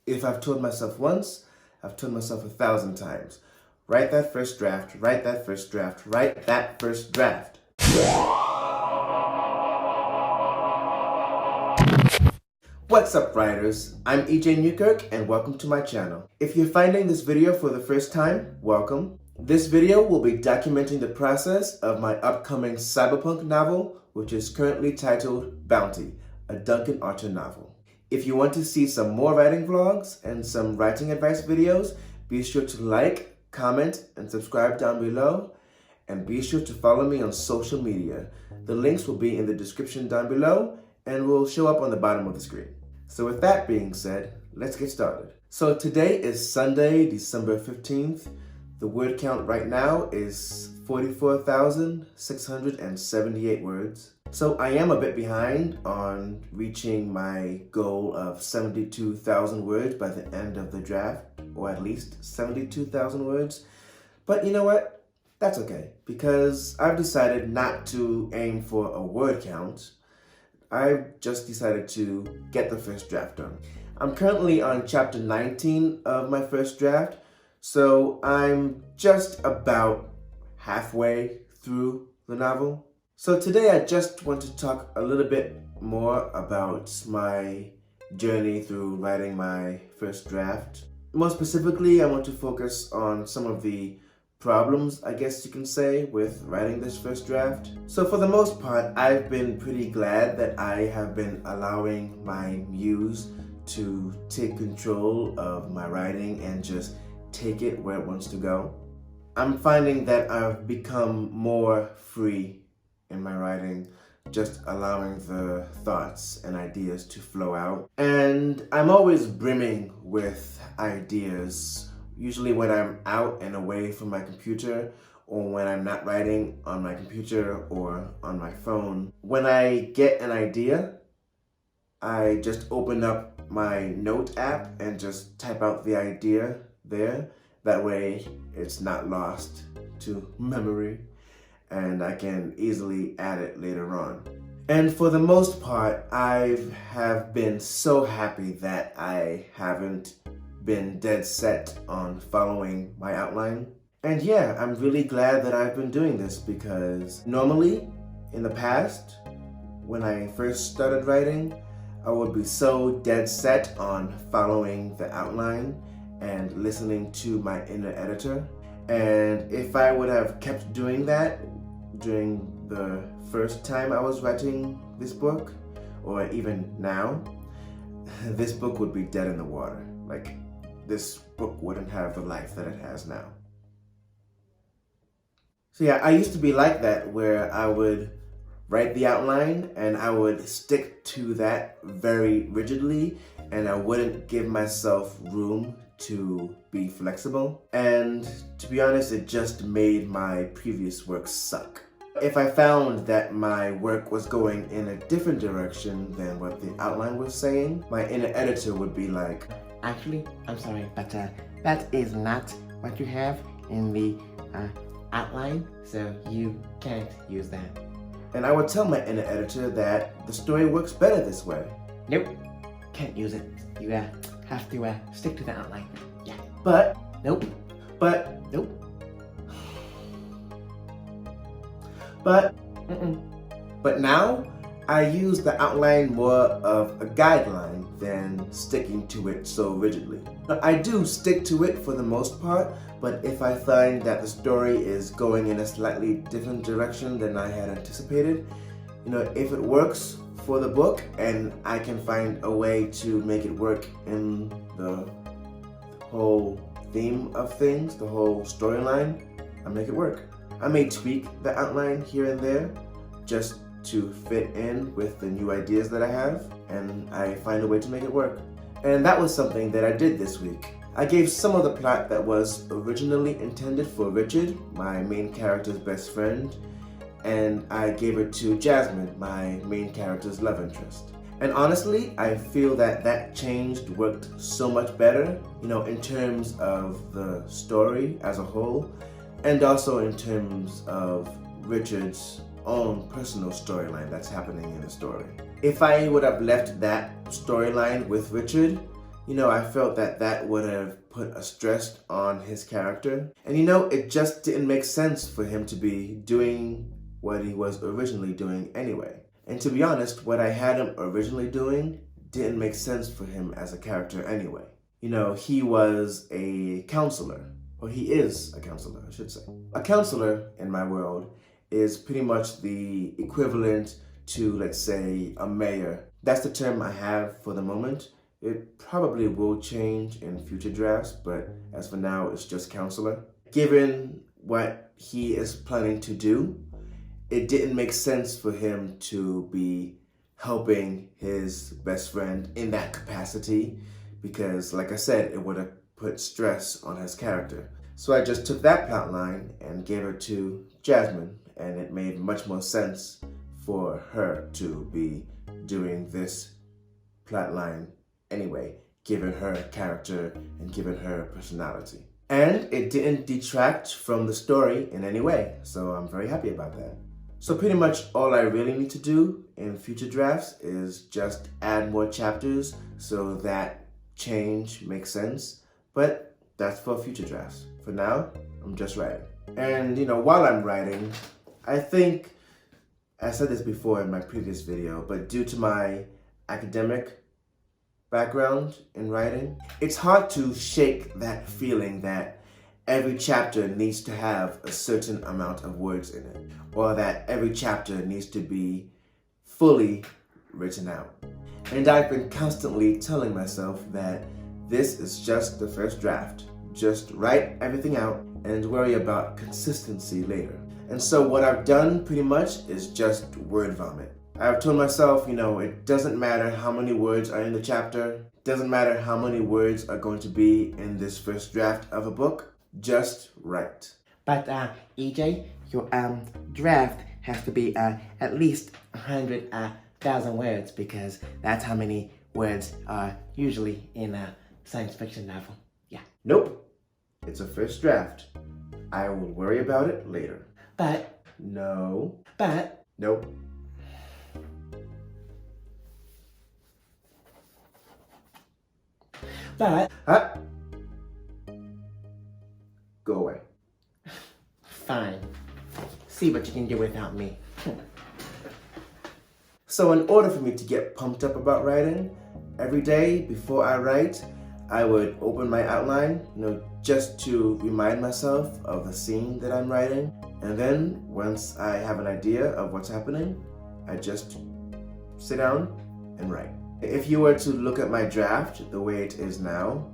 If I've told myself once, I've told myself 1,000 times. Write that first draft, write that first draft, write that first draft. What's up, writers? I'm EJ Newkirk and welcome to my channel. If you're finding this video for the first time, welcome. This video will be documenting the process of my upcoming cyberpunk novel, which is currently titled Bounty, a Duncan Archer novel. If you want to see some more writing vlogs and some writing advice videos, be sure to like, comment, and subscribe down below. And be sure to follow me on social media. The links will be in the description down below and will show up on the bottom of the screen. So with that being said, let's get started. So today is Sunday, December 15th. The word count right now is 44,678 words. So I am a bit behind on reaching my goal of 72,000 words by the end of the draft, or at least 72,000 words. But you know what? That's okay, because I've decided not to aim for a word count. I've just decided to get the first draft done. I'm currently on chapter 19 of my first draft, so I'm just about halfway through the novel. So today I just want to talk a little bit more about my journey through writing my first draft. More specifically, I want to focus on some of the problems, I guess you can say, with writing this first draft. So for the most part, I've been pretty glad that I have been allowing my muse to take control of my writing and just take it where it wants to go. I'm finding that I've become more free in my writing, just allowing the thoughts and ideas to flow out. And I'm always brimming with ideas, usually when I'm out and away from my computer, or when I'm not writing on my computer or on my phone. When I get an idea, I just open up my note app and just type out the idea there. That way it's not lost to memory and I can easily add it later on. And for the most part, I have been so happy that I haven't been dead set on following my outline. And yeah, I'm really glad that I've been doing this, because normally in the past, when I first started writing, I would be so dead set on following the outline and listening to my inner editor. And if I would have kept doing that during the first time I was writing this book, or even now, this book would be dead in the water. Like, this book wouldn't have the life that it has now. So yeah, I used to be like that, where I would write the outline and I would stick to that very rigidly, and I wouldn't give myself room to be flexible. And to be honest, it just made my previous work suck. If I found that my work was going in a different direction than what the outline was saying, my inner editor would be like, actually, I'm sorry, but that is not what you have in the outline, so you can't use that. And I would tell my inner editor that the story works better this way. Nope, can't use it. You have to stick to the outline. Yeah. But, Nope. but, Nope. but, but now I use the outline more of a guideline than sticking to it so rigidly. I do stick to it for the most part, but if I find that the story is going in a slightly different direction than I had anticipated, if it works for the book and I can find a way to make it work in the whole theme of things, the whole storyline, I make it work. I may tweak the outline here and there just to fit in with the new ideas that I have, and I find a way to make it work. And that was something that I did this week. I gave some of the plot that was originally intended for Richard, my main character's best friend, and I gave it to Jasmine, my main character's love interest. And honestly, I feel that that change worked so much better, in terms of the story as a whole, and also in terms of Richard's own personal storyline that's happening in the story. If I would have left that storyline with Richard, I felt that that would have put a stress on his character. And it just didn't make sense for him to be doing what he was originally doing anyway. And to be honest, what I had him originally doing didn't make sense for him as a character anyway. He was a counselor, or he is a counselor, I should say. A counselor, in my world, is pretty much the equivalent to, let's say, a mayor. That's the term I have for the moment. It probably will change in future drafts, but as for now, it's just counselor. Given what he is planning to do, it didn't make sense for him to be helping his best friend in that capacity because, like I said, it would have put stress on his character. So I just took that plot line and gave it to Jasmine, and it made much more sense for her to be doing this plot line anyway, given her character and given her personality. And it didn't detract from the story in any way, so I'm very happy about that. So pretty much all I really need to do in future drafts is just add more chapters so that change makes sense, but that's for future drafts. For now, I'm just writing. And while I'm writing, I think, I said this before in my previous video, but due to my academic background in writing, it's hard to shake that feeling that every chapter needs to have a certain amount of words in it, or that every chapter needs to be fully written out. And I've been constantly telling myself that this is just the first draft. Just write everything out and worry about consistency later. And so what I've done pretty much is just word vomit. I've told myself, it doesn't matter how many words are in the chapter, doesn't matter how many words are going to be in this first draft of a book, just write. But EJ, your draft has to be at least 100,000 words because that's how many words are usually in a science fiction novel. Yeah. Nope. It's a first draft. I will worry about it later. But. No. But. Nope. But. Go away. Fine. See what you can do without me. So in order for me to get pumped up about writing, every day before I write, I would open my outline, just to remind myself of the scene that I'm writing. And then once I have an idea of what's happening, I just sit down and write. If you were to look at my draft the way it is now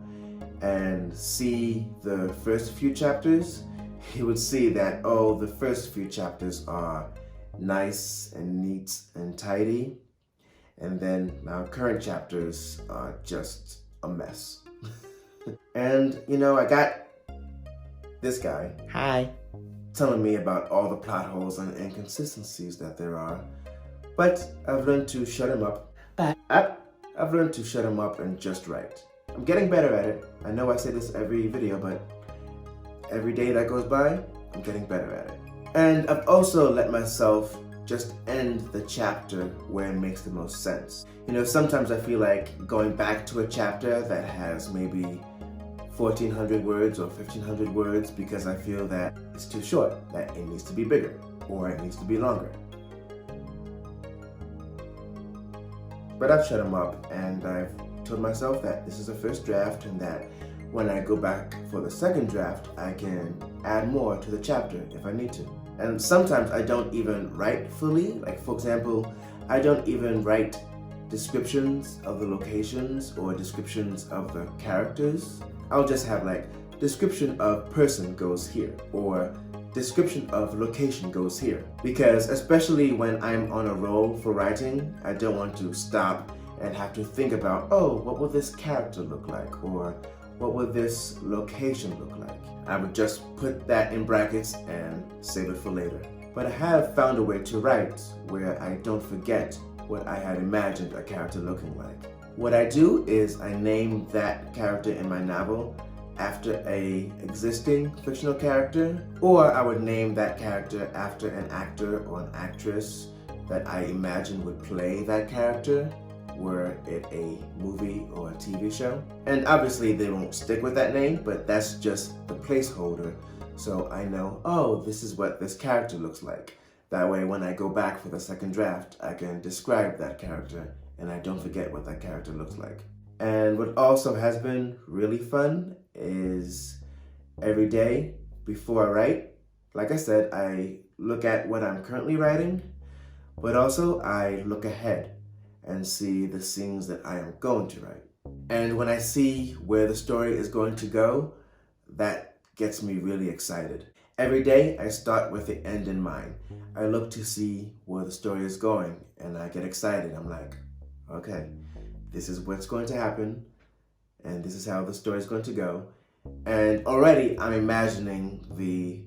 and see the first few chapters, you would see that, the first few chapters are nice and neat and tidy. And then our current chapters are just a mess. And, I got this guy. Hi. Telling me about all the plot holes and inconsistencies that there are. But I've learned to shut him up. But I've learned to shut him up and just write. I'm getting better at it. I know I say this every video, but every day that goes by, I'm getting better at it. And I've also let myself just end the chapter where it makes the most sense. Sometimes I feel like going back to a chapter that has maybe 1,400 words or 1,500 words because I feel that it's too short, that it needs to be bigger, or it needs to be longer. But I've shut them up, and I've told myself that this is a first draft and that when I go back for the second draft, I can add more to the chapter if I need to. And sometimes I don't even write fully. Like, for example, I don't even write descriptions of the locations or descriptions of the characters. I'll just have description of person goes here, or description of location goes here. Because especially when I'm on a roll for writing, I don't want to stop and have to think about, what will this character look like? Or what would this location look like? I would just put that in brackets and save it for later. But I have found a way to write where I don't forget what I had imagined a character looking like. What I do is I name that character in my novel after an existing fictional character, or I would name that character after an actor or an actress that I imagine would play that character. were it a movie or a TV show. And obviously they won't stick with that name, but that's just the placeholder. So I know, oh, this is what this character looks like. That way when I go back for the second draft, I can describe that character and I don't forget what that character looks like. And what also has been really fun is every day before I write, like I said, I look at what I'm currently writing, but also I look ahead and see the scenes that I am going to write. And when I see where the story is going to go, that gets me really excited. Every day I start with the end in mind. I look to see where the story is going and I get excited. I'm like, okay, this is what's going to happen and this is how the story is going to go. And already I'm imagining the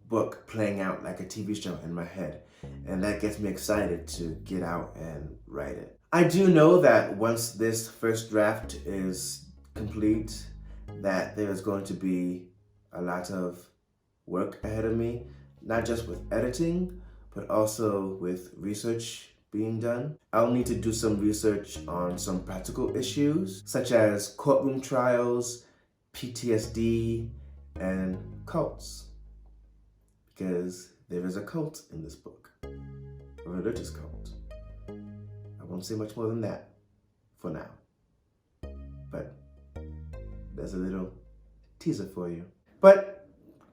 book playing out like a TV show in my head. And that gets me excited to get out and write it. I do know that once this first draft is complete, that there's going to be a lot of work ahead of me, not just with editing, but also with research being done. I'll need to do some research on some practical issues, such as courtroom trials, PTSD, and cults. Because there is a cult in this book, a religious cult. I won't say much more than that for now. But there's a little teaser for you. But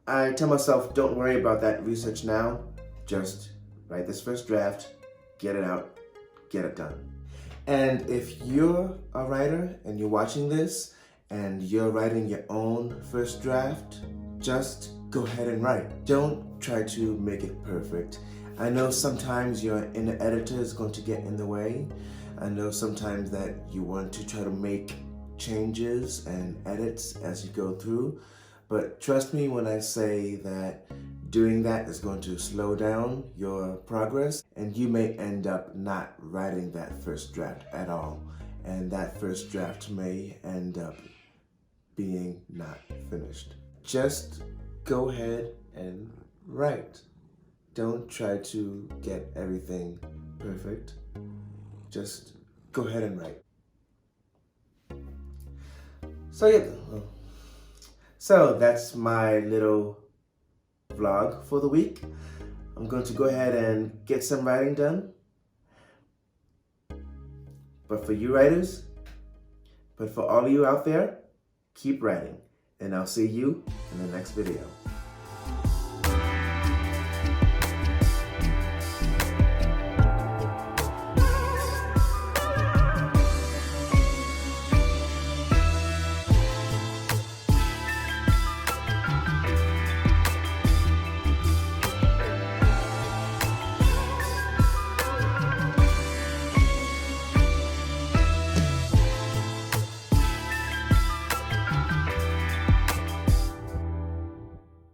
I tell myself, don't worry about that research now. Just write this first draft, get it out, get it done. And if you're a writer and you're watching this and you're writing your own first draft, just go ahead and write. Don't try to make it perfect. I know sometimes your inner editor is going to get in the way. I know sometimes that you want to try to make changes and edits as you go through. But trust me when I say that doing that is going to slow down your progress and you may end up not writing that first draft at all. And that first draft may end up being not finished. Just go ahead and write. Don't try to get everything perfect. Just go ahead and write. So yeah. So that's my little vlog for the week. I'm going to go ahead and get some writing done. But for you writers, but for all of you out there, keep writing. And I'll see you in the next video.